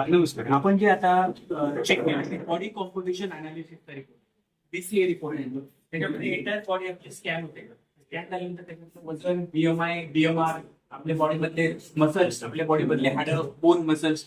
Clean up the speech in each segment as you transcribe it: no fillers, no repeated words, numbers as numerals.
नमस्कार. आपण जे आता चेक केलं बॉडी कॉम्पोजिशन अनालिसिसचा रिपोर्ट बीसीए रिपोर्ट येतो. त्याच्यामध्ये एंटायर बॉडी आपली स्कॅन होते. स्कॅन झाल्यानंतर त्याच्यानंतर वजन, बीएमआय, बीएमआर, आपल्या बॉडीमधले मसल्स, आपल्या बॉडीमधले हाडं, बोन मसल्स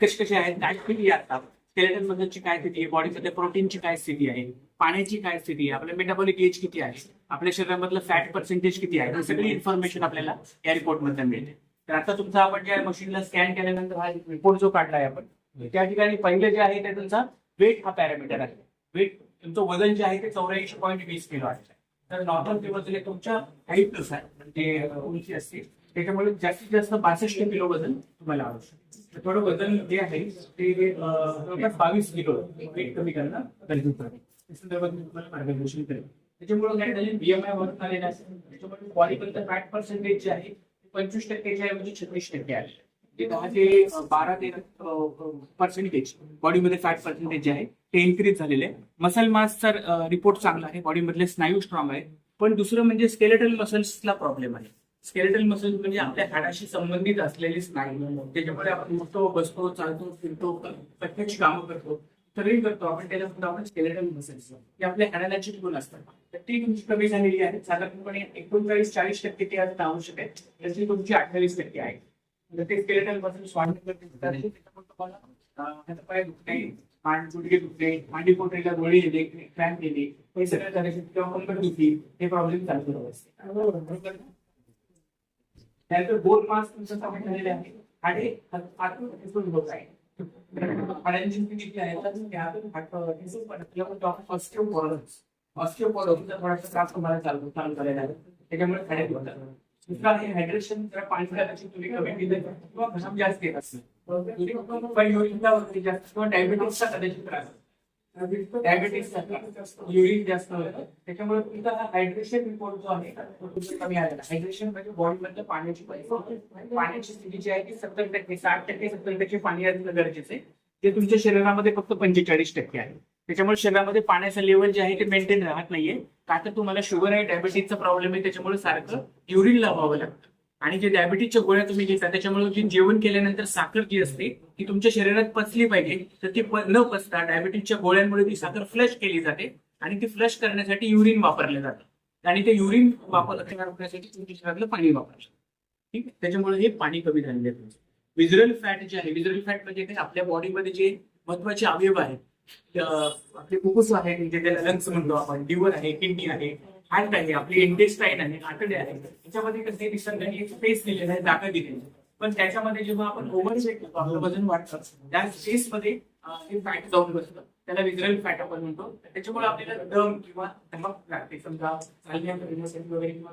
कसे कसे आहेत, काय स्थिती असतात, स्केलेटल मसलची काय स्थिती आहे, बॉडीमध्ये प्रोटीनची काय स्थिती आहे, पाण्याची काय स्थिती आहे, आपल्या मेटाबॉलिक एज किती आहे, आपल्या शरीरामधलं फॅट पर्सेंटेज किती आहे, ही सगळी इन्फॉर्मेशन आपल्याला या रिपोर्टमध्ये मिळते. तर आता तुमचा आपण ज्या मशीनला स्कॅन केल्यानंतर हा रिपोर्ट जो काढलाय आपण त्या ठिकाणी पहिले जे आहे ते तुमचा वेट हा पॅरामीटर आहे. वेट तुमचं वजन जे आहे ते 84.20 किलो आहे. तर नॉर्मल ते वजन तुमच्या हाईटनुसार म्हणजे उंची असते, त्याच्यामुळे जास्तीत जास्त 62 किलो वजन तुम्हाला आवश्यक. थोडं वजन जे आहे ते 22 किलो वेट कमी करणं गरजेचं आहे. त्या संदर्भात मी तुम्हाला मार्गदर्शन करेन. त्याच्यामुळे काय झाले बीएमआय वरून आलेला असेल, त्याच्यामुळे बॉडीबद्दल फॅट पर्सेंटेज जे आहे 25% ऐवजी 36% आले. ते 10 ते 12 ते पर्सेंटेज बॉडीमध्ये फॅट पर्सेंटेज जे आहे ते इन्क्रीज झालेले आहे. मसल मासचा रिपोर्ट चांगला आहे, बॉडीमधले स्नायू स्ट्रॉंग आहे. पण दुसरं म्हणजे स्केलेटल मसल्सला प्रॉब्लेम आहे. स्केलेटल मसल्स म्हणजे आपल्या हाडाशी संबंधित असलेले स्नायू, त्याच्यामुळे आपण उठतो, बसतो, चालतो, फिरतो, प्रत्यक्ष कामं करतो, सगळी करतो आपण, त्याला म्हणतो आपण स्केलेटल मसल्स. हे आपल्या हाडाला चिटकून असतात. तर ती तुमची कमी झालेली आहे. साधारणपणे 39-40% ते असणं आवश्यक आहे, त्याची तुमची 28% आहे. तर ते स्केलेटल मसल्स वाढणे गरजेचं आहे. त्याच्यामुळे तुम्हाला हातपाय दुखणे, गुडघे दुखणे, मांडी पोटरीला गोळी येणे, क्रॅम्प येणे, हे सगळं करायचे किंवा कंबर दुखी हे प्रॉब्लेम चालू असते. त्यानंतर बोन मास तुमचं कमी झालेले आहे. हाडे आतून होत आहे. हाडांची स्थिती जी आहे ऑस्टिओपोरोसिसचा थोडासा त्रास तुम्हाला चालू झालेला आहे. त्याच्यामुळे हाडे दुखतात. दुसरा आहे हायड्रेशन, जरा पाण्याची तुम्ही कमी केलं किंवा घाम जास्त येत असेल किंवा डायबिटीसचा कदाचित त्रास, डायबिटीसचा युरिन जास्त होतं, त्याच्यामुळे तुमचा हा हायड्रेशन रिपोर्ट जो आहे तो कमी आलेला. हायड्रेशन म्हणजे बॉडीमधलं पाण्याची स्थिती जी आहे ती 70%, 60%, 70% पाणी असणं गरजेचं आहे. ते तुमच्या शरीरामध्ये फक्त 45% आहे. त्याच्यामुळे शरीरामध्ये पाण्याचं लेवल जे आहे ते मेंटेन राहत नाहीये. का तर तुम्हाला शुगर आहे, डायबिटीसचा प्रॉब्लेम आहे, त्याच्यामुळे सारखं युरिन लावावं लागतं. आणि जे डायबिटीसच्या गोळ्या तुम्ही घेता त्याच्यामुळे जी जेवण केल्यानंतर साखर जी असते ती तुमच्या शरीरात पचली पाहिजे, तर ती न पचता डायबिटीसच्या गोळ्यांमुळे ती साखर फ्लश केली जाते आणि ती फ्लश करण्यासाठी युरिन वापरले जातं. आणि ते युरिन वापरण्यासाठी तुमच्या शरीरातलं पाणी वापरलं. ठीक आहे, त्याच्यामुळे हे पाणी कमी झालेलं आहे. विजरल फॅट जे आहे, विजरल फॅट म्हणजे काय, आपल्या बॉडीमध्ये जे महत्वाचे अवयव आहेत, आपले फुफ्फुस आहे म्हणजे त्याला लंग्स म्हणतो आपण, लिव्हर आहे, किडनी आहे, हार्ट आहे, आपली इंटेस्टाईन आहे, आतडे आहे, त्याच्यामध्ये कसं निसर्गाने स्पेस दिलेला आहे, जागा दिलेली आहे. पण त्याच्यामध्ये जेव्हा आपण ओव्हरवेट करतो, आपलं वजन वाढतं, त्या स्पेसमध्ये हे फॅट जाऊन बसतं, त्याला विजरल फॅट आपण म्हणतो. त्याच्यामुळे आपल्याला दम किंवा धमक लागते. समजा चालण्यासाठी वगैरे किंवा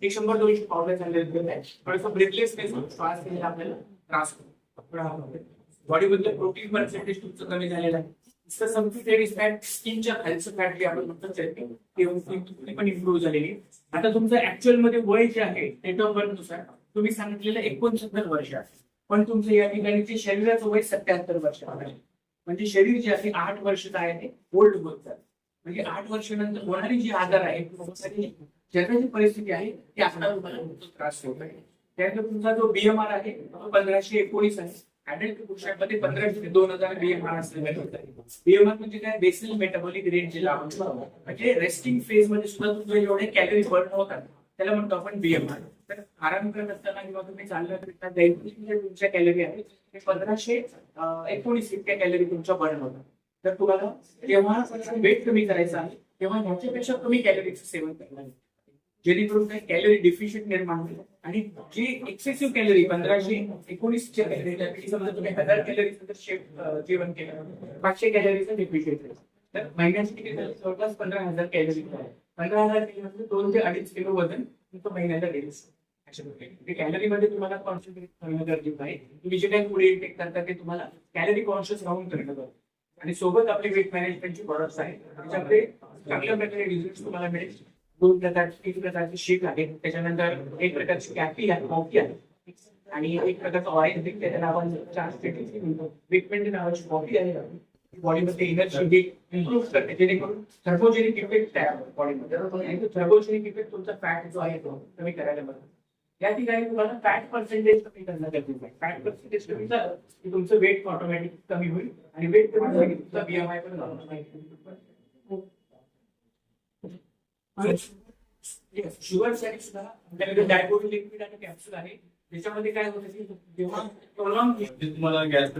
100-200 पावलं चालले थोडंसं ब्रेथलेसनेस, श्वास घ्यायला आपल्याला त्रास होतो. बॉडीमधलं प्रोटीन पर्सेंटेज तुमचं कमी झालेलं आहे. फॅट, स्किनच्या खालचं फॅट जे आपण म्हणतो ते पण इम्प्रूव्ह झालेली. आता तुमचं ऍक्च्युअल मध्ये वय जे आहे डेट ऑफ बर्थ नुसार तुम्ही सांगितलेलं 69 वर्ष आहे, पण तुमचं या ठिकाणी शरीराचं वय 77 वर्ष आहे. म्हणजे शरीर जे आहे 8 वर्षाचं आहे ते ओल्ड होत जातं. म्हणजे 8 वर्षानंतर होणारी जी आजार आहे, जगाची परिस्थिती आहे ती आता तुम्हाला त्रास होत आहे. त्यानंतर तुमचा जो बीएमआर आहे 1519 आहे. ऍडल्ट पुरुषांमध्ये 1500 ते 2000 बीएमआर असलेला होत आहे. बीएमआर म्हणजे काय, बेसल मेटाबॉलिक रेट जे लावतो, म्हणजे रेस्टिंग फेज मध्ये सुद्धा तुमचे जेवढे कॅलरी बर्न होतात त्याला म्हणतो आपण बीएमआर. तर आराम करत असताना किंवा तुम्ही चालण्याकरिता तुमच्या कॅलरी आहेत ते 1519 इतक्या कॅलरी तुमच्या बर्न होतात. तर तुम्हाला जेव्हा वेट कमी करायचं आहे तेव्हा ह्याच्यापेक्षा कमी कॅलरीचं सेवन करणार, जेणेकरून काही कॅलरी डिफिशियंट निर्माण होईल. आणि जी एक्सेसिव्ह कॅलरी 1519 कॅलरी, समजा तुम्ही 1000 कॅलरी जेवण केलं, 500 कॅलरीचं डिफिशियंट आहे. तर महिन्यासाठी जवळपास 15,000 कॅलरी आहे. 15,000 कॅलरी 2 ते 2.5 किलो वजन तुमचं महिन्याला गेलं. कॅलरीमध्ये तुम्हाला कॉन्सन्ट्रेट करणं गरजेचं आहे. तुम्ही जे काही पुढे इंटेक करता ते तुम्हाला कॅलरी कॉन्शियस राहून करणं गरजेचं. आणि सोबत आपली वेट मॅनेजमेंटची प्रॉडक्ट्स आहेत, त्याच्यामध्ये चांगल्या प्रकारे रिझल्ट तुम्हाला मिळेल. तीन प्रकारची शीट आहे. त्याच्यानंतर एक प्रकारची कॅपी आहे, कॉफी आहे आणि एक प्रकारचं ऑइल आहे. त्याच्या नावाने ट्रीटमेंट नावाची कॉफी आहे. बॉडीमध्ये एनर्जी इम्प्रूव्ह करते, जेणेकरून थर्मोजेनिक इफेक्ट तयार होतो बॉडीमध्ये. आणि थर्मोजेनिक इफेक्ट तुमचा फॅट जो आहे तो कमी करायला मदत. या ठिकाणी तुम्हाला फॅट पर्सेंटेज कमी करणं गरजेचं आहे. फॅट पर्सेंटेज कमी झालं की तुमचं वेट ऑटोमॅटिक कमी होईल आणि वेट कमी झालं की तुमचा बीएमआय पण नॉर्मल. शुगर साठी सुद्धा आपल्याकडे डायबोरी लिक्विड आणि कॅप्सूल आहे. त्याच्यामध्ये काय होतं की जेव्हा तुम्हाला गॅस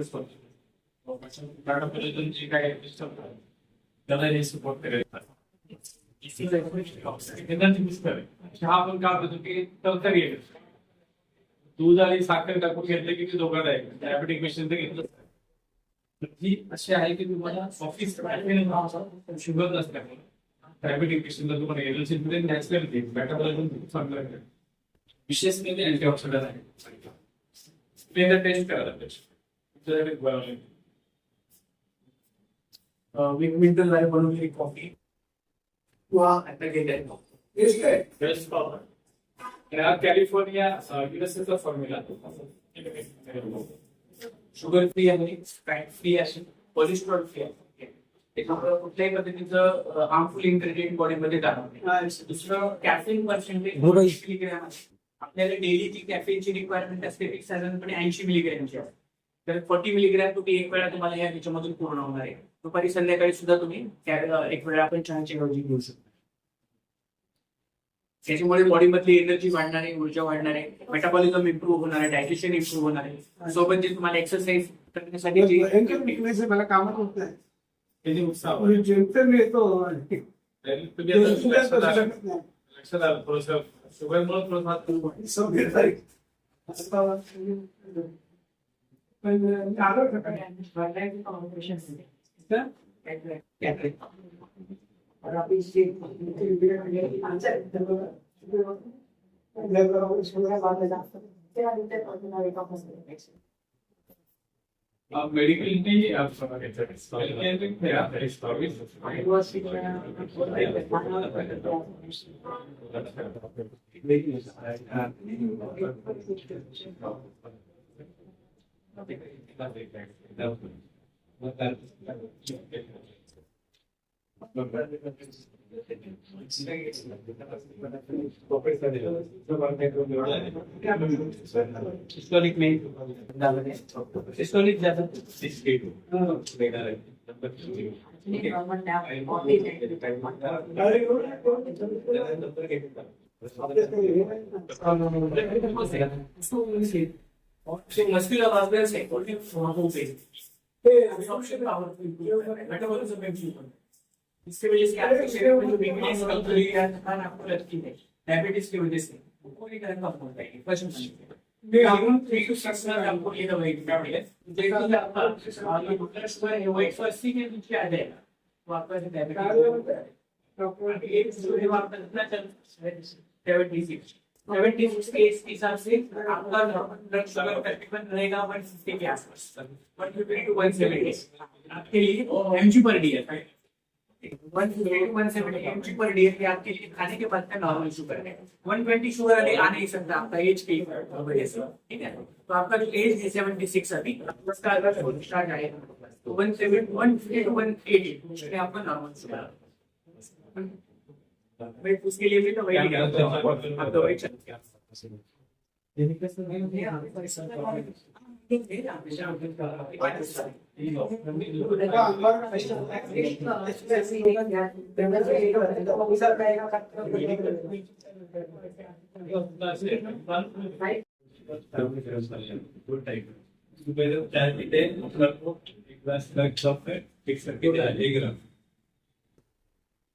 काय त्याला हे सपोर्ट करायचं. चहा आपण का होतो की तरतरी येतो. दूध आणि साखर टाकून घेतलं की दोघांना आहे. डायबेटिक पेशंट तर घेतलं. ही अशी आहे की तुम्हाला ऑफिस शुगर नसल्यामुळे डायबेटिक पेशंटला तुम्हाला एनर्जी मिळेल, नॅचरल देईल, मेटाबॉलिझम खूप चांगलं आहे. विशेष म्हणजे अँटीऑक्सिडंट आहे. टेस्ट करायला पाहिजे. विंटर लाईफ बनवलेली कॉफी कॅलिफोर्निया युएसएचा फॉर्म्युला शुगर फ्री आहे, फॅट फ्री आहे, कोलेस्ट्रॉल फ्री आहे. त्याच्यामुळे कुठल्याही पद्धतीचं हार्मफुल इन्ग्रेडियंट बॉडीमध्ये जाणार नाही. दुसरं कॅफिन पर्सेंटेज मिलीग्रॅम आहे. आपल्याला डेलीची कॅफिनची रिक्वायरमेंट असते ती साधारणपणे 80 मिलीग्रॅमची आहे. तर 40 मिलीग्रॅम तुम्ही एक वेळा तुम्हाला या त्याच्यामधून पूर्ण होणार आहे. दुपारी संध्याकाळी सुद्धा तुम्ही एक वेळा आपण चहाची काळजी घेऊ शकतो. त्याच्यामुळे बॉडीमधली एनर्जी वाढणार आहे, ऊर्जा वाढणार आहे, मेटाबॉलिझम इम्प्रूव्ह होणार आहे, डायजेशन इम्प्रूव्ह होणार आहे. सोबत जे तुम्हाला एक्सरसाइज करण्यासाठी मला कामच होत नाही. सिस्टोलिक में सिस्टोलिक ज्यादा मस्कुलर मसल्स है कोल्ड फॉर्म पे एब्जॉर्प्शन मेटाबॉलिज्म इम्प्रूव इसके वजह से आपके शरीर में जो वीकनेस कमजोरी या थकान आपको लगती है डायबिटीज की वजह से वो भी कम होता है पचन में हम 3 to 6 मंथ आपको ये दवाई खिलानी है जैसे आपका ये ब्लड शुगर है वो 180 के नीचे आ जाएगा तो आपका डायबिटीज डॉक्टर एक सुबह में आपका कितना चल 76 के हिसाब से आपका ब्लड शुगर तकरीबन रहेगा 150 के आसपास 150 to 170 आपके लिए mg पर डी है 170 mg पर डे आपके लिए खाने के बाद का नॉर्मल शुगर है. 120 शुगर अभी आ नहीं सकता आपका एज की वजह से. ठीक है, तो आपका जो एज है 76 अभी उसका अगर स्टार्ट आएगा तो 150 to 180 उसमें आपका नॉर्मल शुगर. मैं उसके लिए भी तो वही आप दवाई चलती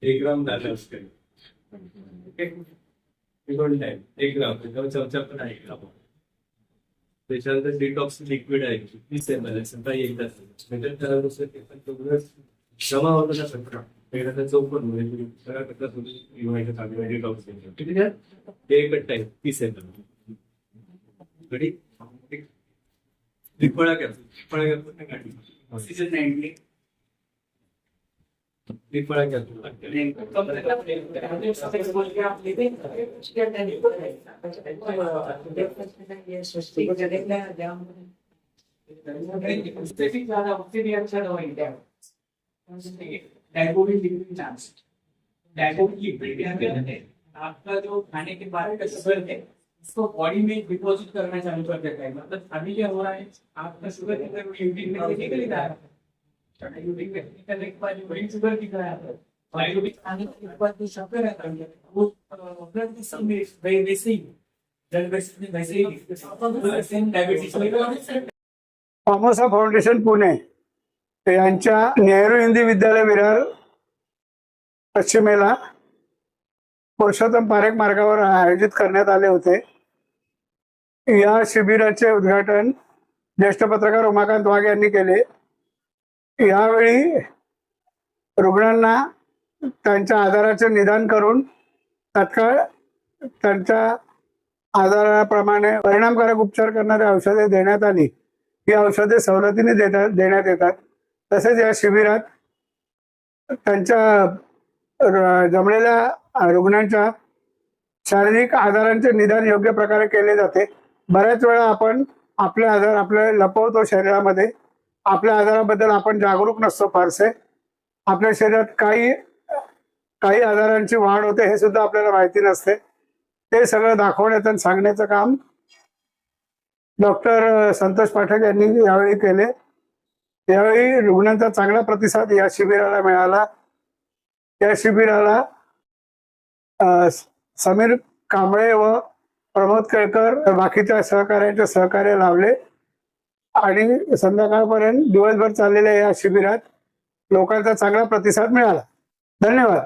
एक ग्राम डाला उसके एक ग्राम चमचा पण आहे त्याच्यानंतर डिटॉक्स लिक्विड आहे 20 ml सकाळी एकदा म्हणजे त्याला जमा होतो ना सगळं पहिल्यांदा चौकट म्हणजे सगळ्या प्रकार तुम्ही डिटॉक्स ठीक आहे ते एक टाईम 30 ml गडी फळा घ्या ऑक्सिजन 90 त्रिफळा घ्या. आपका जो खाने के बाद का शुगर है इसको बॉडी में डिपॉजिट करना चालू कर देता है. मतलब अभी क्या हो रहा है, आपका शुगर यूरिन में निकल ही रहा है. यूरिन में निकलने के बाद यूरिन शुगर दिख रहा है. और यूरिन खाने के बाद जो शुगर है वो ब्लड के सामने वैसे ही ब्लड प्रेशर में वैसे ही same diabetes. Formosa foundation Pune यांच्या नेहरू हिंदी विद्यालय विरार पश्चिमेला पुरुषोत्तम पारेख मार्गावर आयोजित करण्यात आले होते. या शिबिराचे उद्घाटन ज्येष्ठ पत्रकार उमाकांत वाघ यांनी केले. यावेळी रुग्णांना त्यांच्या आजाराचे निदान करून तात्काळ त्यांच्या आजाराप्रमाणे परिणामकारक उपचार करणारी औषधे देण्यात आली. ही औषधे सवलतीने देण्यात येतात. तसेच या शिबिरात त्यांच्या जमलेल्या रुग्णांच्या शारीरिक आजारांचे निदान योग्य प्रकारे केले जाते. बऱ्याच वेळा आपण आपले आजार आपले लपवतो शरीरामध्ये. आपल्या आजाराबद्दल आपण जागरूक नसतो फारसे. आपल्या शरीरात काही आजारांची वाढ होते हे सुद्धा आपल्याला माहिती नसते. ते सगळं दाखवण्याचं आणि सांगण्याचं काम डॉक्टर संतोष पाठक यांनी यावेळी केले. यावेळी रुग्णांचा चांगला प्रतिसाद या शिबिराला मिळाला. या शिबिराला समीर कांबळे व प्रमोद केळकर बाकीच्या सहकार्याचे सहकार्य लाभले आणि संध्याकाळपर्यंत दिवसभर चाललेल्या या शिबिरात लोकांचा चांगला प्रतिसाद मिळाला. धन्यवाद.